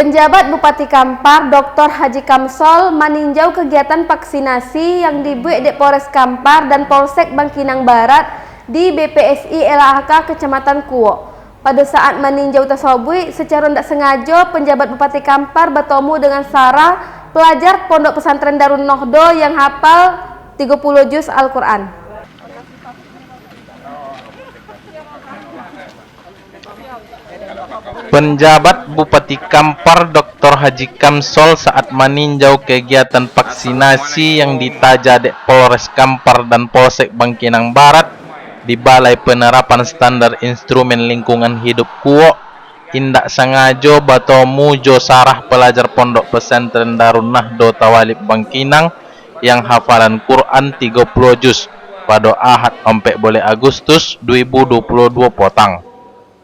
Penjabat Bupati Kampar, Dr. Haji Kamsol, meninjau kegiatan vaksinasi yang dibuat di Polres Kampar dan Polsek Bangkinang Barat di BPSI LHK Kecamatan Kuok. Pada saat meninjau tersebut, secara tidak sengaja penjabat Bupati Kampar bertemu dengan Sarah, pelajar Pondok Pesantren Darun Nohdo yang hafal 30 juz Al-Quran. Penjabat Bupati Kampar Dr. Haji Kamsol saat meninjau kegiatan vaksinasi yang ditaja di Polres Kampar dan Polsek Bangkinang Barat di Balai Penerapan Standar Instrumen Lingkungan Hidup Kuok, indak sengaja bertemu Jo Sarah, pelajar Pondok Pesantren Darun Nohdo Tawalib Bangkinang yang hafalan Quran 30 juz pada Ahad 14 Agustus 2022 potang.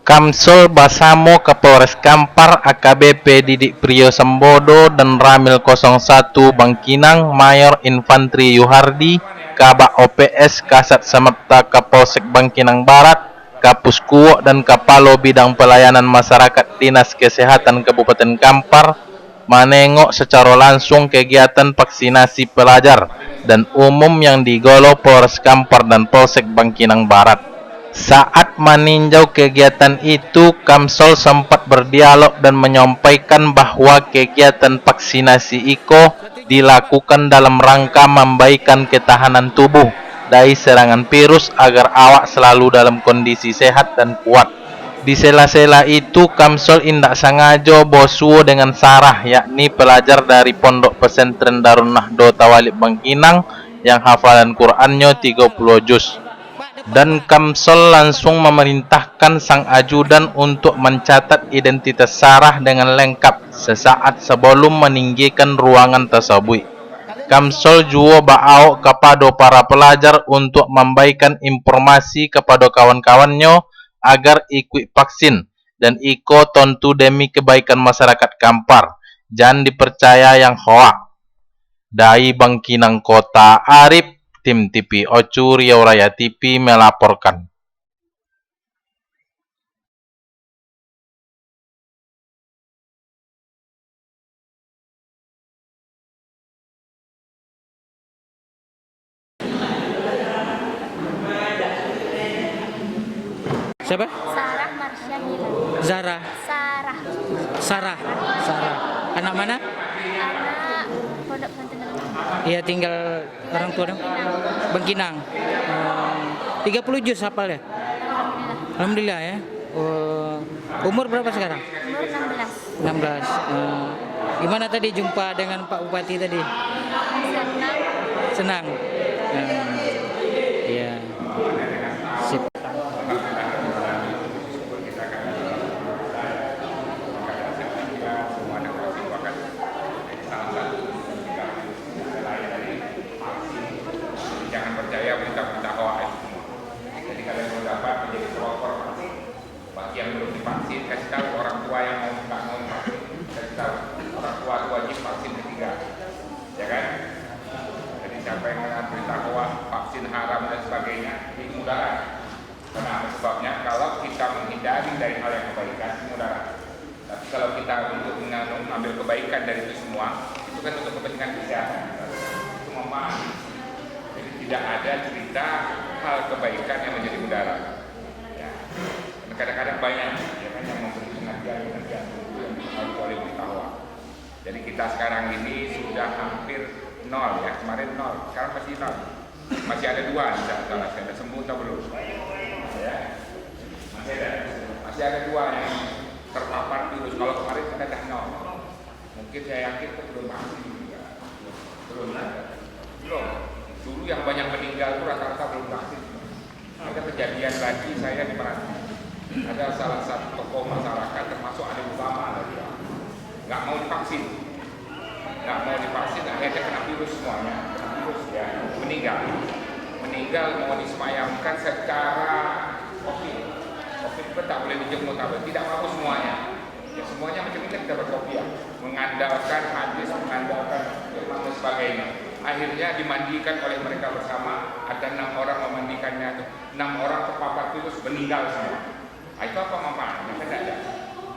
Kamsol bersama Kapolres Kampar AKBP Didik Priyo Sembodo dan Ramil 01 Bangkinang Mayor Infantri Yuhardi, Kabak OPS Kasat Semerta Kapolsek Bangkinang Barat, Kapus Kuok dan Kapalo Bidang Pelayanan Masyarakat Dinas Kesehatan Kabupaten Kampar menengok secara langsung kegiatan vaksinasi pelajar dan umum yang digolo Polres Kampar dan Polsek Bangkinang Barat. Saat meninjau kegiatan itu, Kamsol sempat berdialog dan menyampaikan bahwa kegiatan vaksinasi IKO dilakukan dalam rangka membaikan ketahanan tubuh dari serangan virus agar awak selalu dalam kondisi sehat dan kuat. Di sela-sela itu, Kamsol indak sengaja bosuo dengan Sarah, yakni pelajar dari Pondok Pesantren Darun Nohdo Tawalib Bangkinang yang hafalan Qur'annya 30 juz. Dan Kamsol langsung memerintahkan sang ajudan untuk mencatat identitas Sarah dengan lengkap sesaat sebelum meninggikan ruangan tersebut. Kamsol juga ba'au kepada para pelajar untuk memberikan informasi kepada kawan-kawannya agar ikut vaksin dan ikut tentu demi kebaikan masyarakat Kampar. Jangan dipercaya yang hoak. Dari Bangkinang Kota, Arif, Tim TV Ocu Riau Raya TV melaporkan. Siapa? Sarah Marsha Mila. Zara. Sarah. Sarah. Anak mana? Anak Pondok Pesantren Darun Nohdo. Iya, tinggal orang tua dong. Bangkinang. 30 juz hafal ya? Alhamdulillah ya. Umur berapa sekarang? Umur 16. 16. Gimana tadi jumpa dengan Pak Bupati tadi? Senang. Senang. Iya. Sip. Jangan percaya berita-berita hoax itu semua. Jadi kalian mau dapat menjadi pelopor vaksin. Bagi yang belum divaksin, kasih tahu orang tua yang nggak mau vaksin, kasih tahu orang tua itu wajib vaksin ketiga, ya kan? Jadi siapa yang mengenal berita hoax, vaksin haram dan sebagainya, ini mudarat. Karena apa sebabnya? Kalau kita menghindari dari hal yang kebaikan, ini mudarat. Tapi kalau kita untuk mengambil kebaikan dari itu semua, itu kan untuk kepentingan kesehatan. Itu memahami. Jadi tidak ada cerita hal kebaikan yang menjadi mudarat. Ya. Kadang-kadang banyak ya kan, yang memberi pengajian itu yang harus oleh berita hoax. Jadi kita sekarang ini sudah hampir 0 ya, kemarin 0, sekarang masih 0. Masih ada 2 di sana, salah saya ada sembuh atau belum? Ya. Masih ada 2 yang terpapar virus. Kalau kemarin kita dah 0. Mungkin saya yakin itu belum vaksin juga. Belum ada. Belum. Dulu yang banyak meninggal itu rata-rata belum vaksin. Ada kejadian lagi saya di Meranti. Ada salah satu tokoh masyarakat termasuk ada ulama lagi, nggak mau divaksin, akhirnya kena virus semuanya, kena virus ya, meninggal mau disemayamkan secara COVID itu tak boleh dijemur, tidak mau semuanya, ya semuanya macam ini kita berkopiah, mengandalkan hadis, mengandalkan firman dan sebagainya. Akhirnya dimandikan oleh mereka bersama, ada 6 orang memandikannya, 6 orang terpapar virus meninggal semua. Itu apa manfaatnya? Kan ada.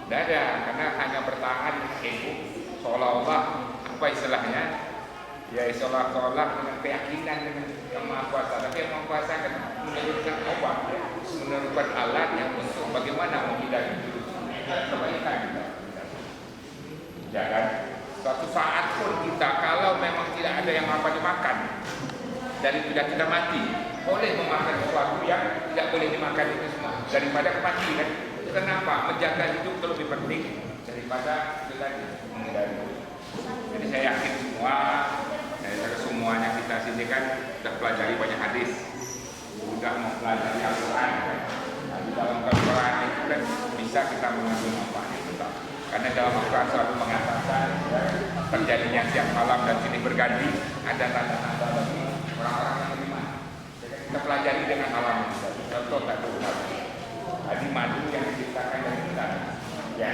Tidak ada, karena hanya bertahan ego, seolah-olah apa istilahnya, ya seolah-olah dengan keyakinan dengan yang maha kuasa. Tapi yang maha kuasa kan menurunkan obat, ya, menurunkan alat yang untuk bagaimana menghindari kebaikan. Ya kan? Suatu saat pun kita kalau memang tidak ada yang apa dimakan dan tidak kita mati, boleh memakan sesuatu yang tidak boleh dimakan itu semua daripada mati kan? Itu kenapa? Menjaga hidup itu lebih penting daripada itu tadi menghindari. Jadi saya yakin semuanya kita sini kan sudah pelajari banyak hadis, sudah mempelajari Al-Quran. Nah, di dalam Al-Quran itu kan bisa kita mengambil manfaatnya tetap. Karena dalam Al-Quran selalu mengatakan ya, terjadinya siang malam dan silih berganti, ada tanda-tanda bagi orang-orang yang beriman. Jadi kita pelajari dengan alam kita. Contoh tak berulang. Tadi madu yang diciptakan dari kita. Ya,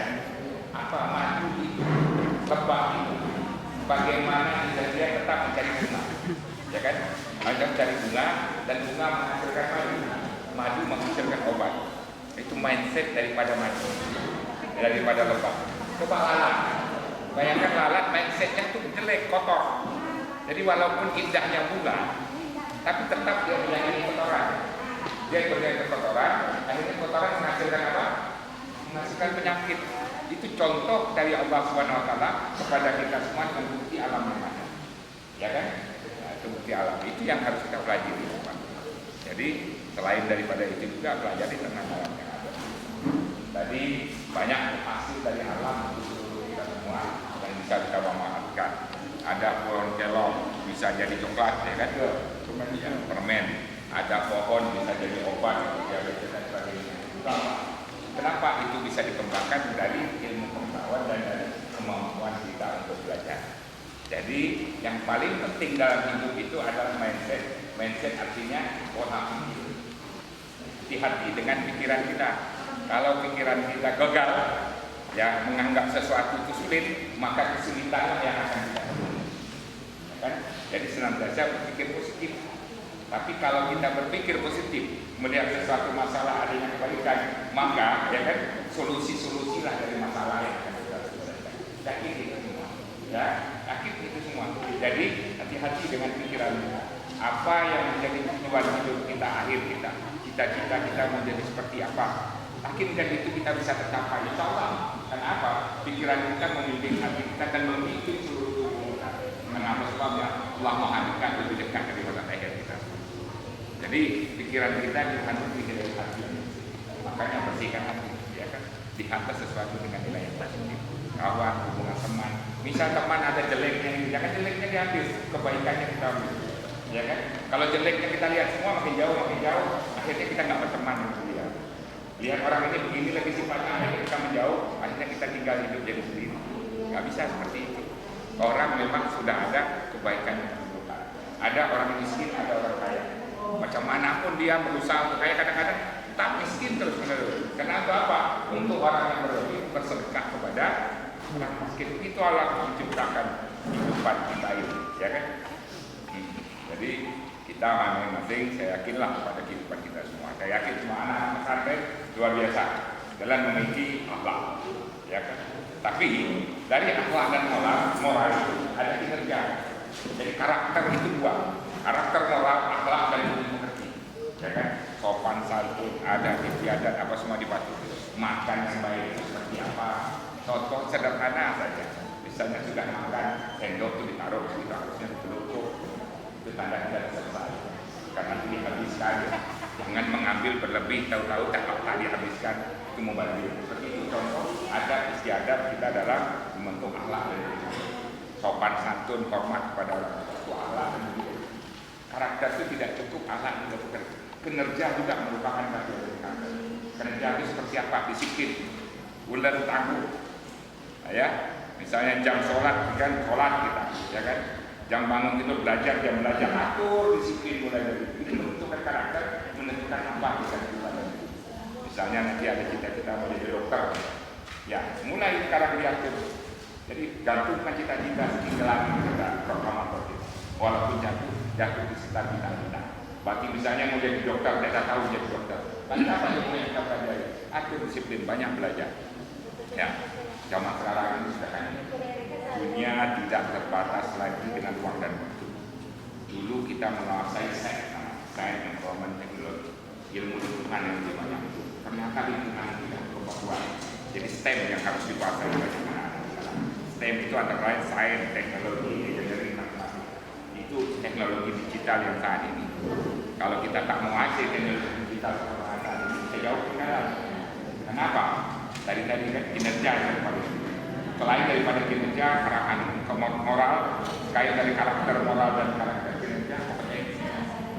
apa madu itu? Lebah itu. Bagaimana dia tetap mencari bunga, ya kan? Ada mencari bunga dan bunga menghasilkan madu. Madu menghasilkan obat. Itu mindset daripada madu, daripada lebah. Coba lalat, bayangkan lalat mindsetnya tuh jelek, kotor. Jadi walaupun indahnya bunga, tapi tetap dia menjadi kotoran. Dia menjadi kotoran, akhirnya kotoran menghasilkan apa? Menghasilkan penyakit. Itu contoh dari Allah Subhanahu wa taala kepada kita semua dengan bukti alam yang ada. Ya kan? Nah, itu bukti alam. Itu yang harus kita pelajari. Jadi selain daripada itu juga pelajari tentang alam yang ada. Tadi banyak hasil dari alam itu kita semua yang bisa kita manfaatkan. Ada pohon kelong bisa jadi coklat, ya kan? Permen. Ada pohon bisa jadi obat, diabetes dan sebagainya. Kenapa itu bisa dikembangkan dari ilmu pengetahuan dan dari kemampuan kita untuk belajar. Jadi yang paling penting dalam hidup itu adalah mindset. Mindset artinya pola pikir. Hati-hati dengan pikiran kita. Kalau pikiran kita gagal, ya menganggap sesuatu itu sulit, maka kesulitanlah yang akan kita temui. Ya kan? Jadi senantiasa berpikir positif. Tapi kalau kita berpikir positif, melihat sesuatu masalah adanya kebaikan, maka ya kan solusi-solusilah dari masalah yang akan kita selesaikan. Yakin itu semua, ya, yakin itu semua. Jadi hati-hati dengan pikiran kita. Apa yang menjadi tujuan hidup kita, akhir kita, cita-cita kita menjadi seperti apa? Yakinkan itu kita bisa tercapai. Insya Allah. Kenapa? Pikiran kita membimbing hati kita dan membimbing seluruh tubuh kita. Kenapa sebabnya Allah Maha dekat lebih dekat daripada akhir kita. Jadi pikiran kita dihantuti dari hati. Makanya bersihkan hati, ya kan? Dihantar sesuatu dengan nilai yang positif. Kawan, hubungan teman. Misal teman ada jeleknya, jangan jeleknya diambil, kebaikannya kita ambil. Ya kan? Kalau jeleknya kita lihat semua makin jauh, akhirnya kita nggak berteman dengan dia. Lihat orang ini begini lagi sifatnya, akhirnya kita menjauh, akhirnya kita tinggal hidup jadi sendiri. Nggak bisa seperti itu. Orang memang sudah ada kebaikan yang terbuka. Ada orang miskin, ada orang kaya. Macam manapun dia berusaha untuk kaya, kadang-kadang tak miskin terus menerus. Kenapa? Apa? Untuk orang yang berlebih bersedekah kepada orang miskin. Itu Allah menciptakan kehidupan kita ini, ya kan? Jadi kita masing-masing, saya yakinlah pada kehidupan kita semua. Saya yakin semua anak-anak pesantren luar biasa dalam memiliki akhlak, ya kan? Tapi dari akhlak dan moral itu ada kinerja. Jadi karakter itu dua. Karakter moral, akhlak dan budi pekerti, ya kan? Sopan santun, adat istiadat apa semua dipatuhi. Makan yang baik seperti apa? Contoh sederhana saja. Misalnya sudah makan, sendok itu ditaruh, kita harusnya ditelukuk. Itu tanda tidak selesai. Karena itu dihabiskan. Jangan mengambil berlebih, tahu-tahu tak dihabiskan itu mubazir. Seperti itu contoh adat istiadat kita dalam membentuk akhlak dan sopan santun, hormat kepada orang tua, akhlak dan budi. Karakter itu tidak cukup akhlak juga bukan. Kinerja juga merupakan bagian dari karakter. Kinerja itu seperti apa? Disiplin, bulan tangguh. Ya, misalnya jam sholat kan sholat kita, ya kan? Jam bangun itu belajar, jam belajar atur, disiplin mulai dari itu. Ini menentukan karakter, menentukan apa kita lakukan. Misalnya nanti ada cita-cita mau jadi dokter, ya mulai sekarang diatur. Jadi gantungkan cita-cita setinggalan kita proklamator kita. Walaupun jatuh di sekitar kita. Berarti misalnya mau jadi dokter, tidak tahu jadi dokter. Tapi apa yang kita pelajari? Atur disiplin, banyak belajar. Ya, zaman sekarang ini sudah kan dunia tidak terbatas lagi dengan ruang dan waktu. Dulu kita menguasai sains environment teknologi, ilmu lingkungan yang lebih banyak. Ternyata lingkungan tidak berubah. Jadi STEM yang harus dikuasai oleh anak-anak sekarang. STEM itu antara lain sains, teknologi, engineering, matematika. Itu teknologi digital yang saat ini. Kalau kita tak menguasai teknologi digital saat ini, kita jauh ketinggalan. Kenapa? Tadi kinerja yang paling. Selain daripada kinerja, moral, kaya dari karakter moral dan karakter kinerja,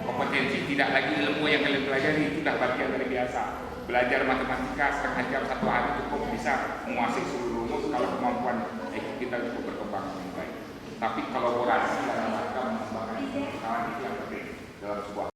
kompetensi tidak lagi ilmu yang kalian pelajari, itu sudah bagian dari biasa. Belajar matematika setengah jam 1 hari cukup bisa menguasai seluruh rumus kalau kemampuan kita cukup berkembang dengan baik. Tapi kolaborasi dalam rangka mengembangkan kesalahan itu yang penting dalam sebuah